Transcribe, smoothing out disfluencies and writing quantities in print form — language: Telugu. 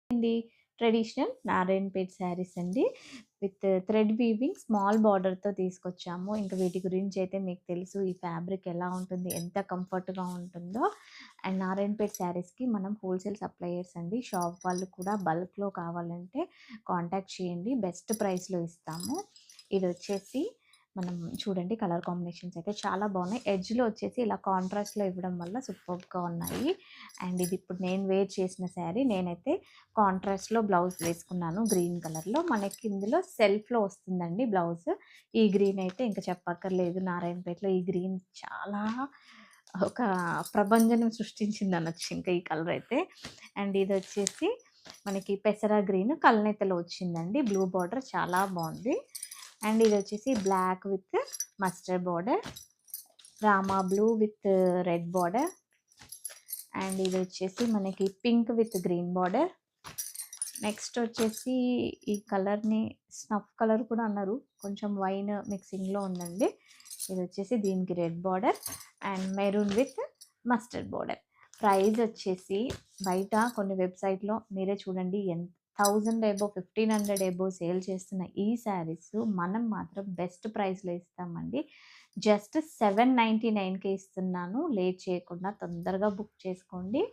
అండి. ట్రెడిషనల్ నారాయణపేట్ శారీస్ అండి. విత్ థ్రెడ్ వీవింగ్ స్మాల్ బార్డర్‌తో తీసుకొచ్చాము. ఇంక వీటి గురించి అయితే మీకు తెలుసు. ఈ ఫ్యాబ్రిక్ ఎలా ఉంటుంది, ఎంత కంఫర్ట్‌గా ఉంటుందో. అండ్ నారాయణపేట్ శారీస్‌కి మనం హోల్‌సేల్ సప్లయర్స్ అండి. షాప్ వాళ్ళు కూడా బల్క్‌లో కావాలంటే కాంటాక్ట్ చేయండి. బెస్ట్ ప్రైస్‌లో ఇస్తాము. ఇదొచ్చేసి మనం చూడండి కలర్ కాంబినేషన్స్ అయితే చాలా బాగున్నాయి. ఎడ్జ్‌లో వచ్చేసి ఇలా కాంట్రాస్ట్‌లో ఇవ్వడం వల్ల సూపర్బ్‌గా ఉన్నాయి. అండ్ ఇది ఇప్పుడు నేను వేర్ చేసిన శారీ. నేనైతే కాంట్రాస్ట్‌లో బ్లౌజ్ వేసుకున్నాను గ్రీన్ కలర్‌లో. మనకి ఇందులో సెల్ఫ్‌లో వస్తుందండి బ్లౌజ్. ఈ గ్రీన్ అయితే ఇంక చెప్పక్కర్లేదు. నారాయణపేటలో ఈ గ్రీన్ చాలా ఒక ప్రభంజనం సృష్టించిందనొచ్చు ఇంకా ఈ కలర్ అయితే. అండ్ ఇదొచ్చేసి మనకి పెసర గ్రీన్ కల్నేతలో వచ్చిందండి. బ్లూ బార్డర్ చాలా బావుంది. అండ్ ఇదొచ్చేసి black with mustard border, Rama blue with red border. And ఇదొచ్చేసి మనకి pink with green border. Next వచ్చేసి ఈ కలర్‌ని స్నఫ్ కలర్ కూడా అన్నారు. కొంచెం వైన్ మిక్సింగ్‌లో ఉందండి. ఇదొచ్చేసి దీనికి red border and maroon with mustard border. Price వచ్చేసి బయట కొన్ని వెబ్‌సైట్‌లో మీరే చూడండి 1000 అబోవ్ 1500 అబోవ్ సేల్ చేస్తున్న ఈ శారీస్ మనం మాత్రం బెస్ట్ ప్రైస్‌లో ఇస్తామండి. జస్ట్ 799కే ఇస్తున్నాను. లేట్ చేయకుండా తొందరగా బుక్ చేసుకోండి.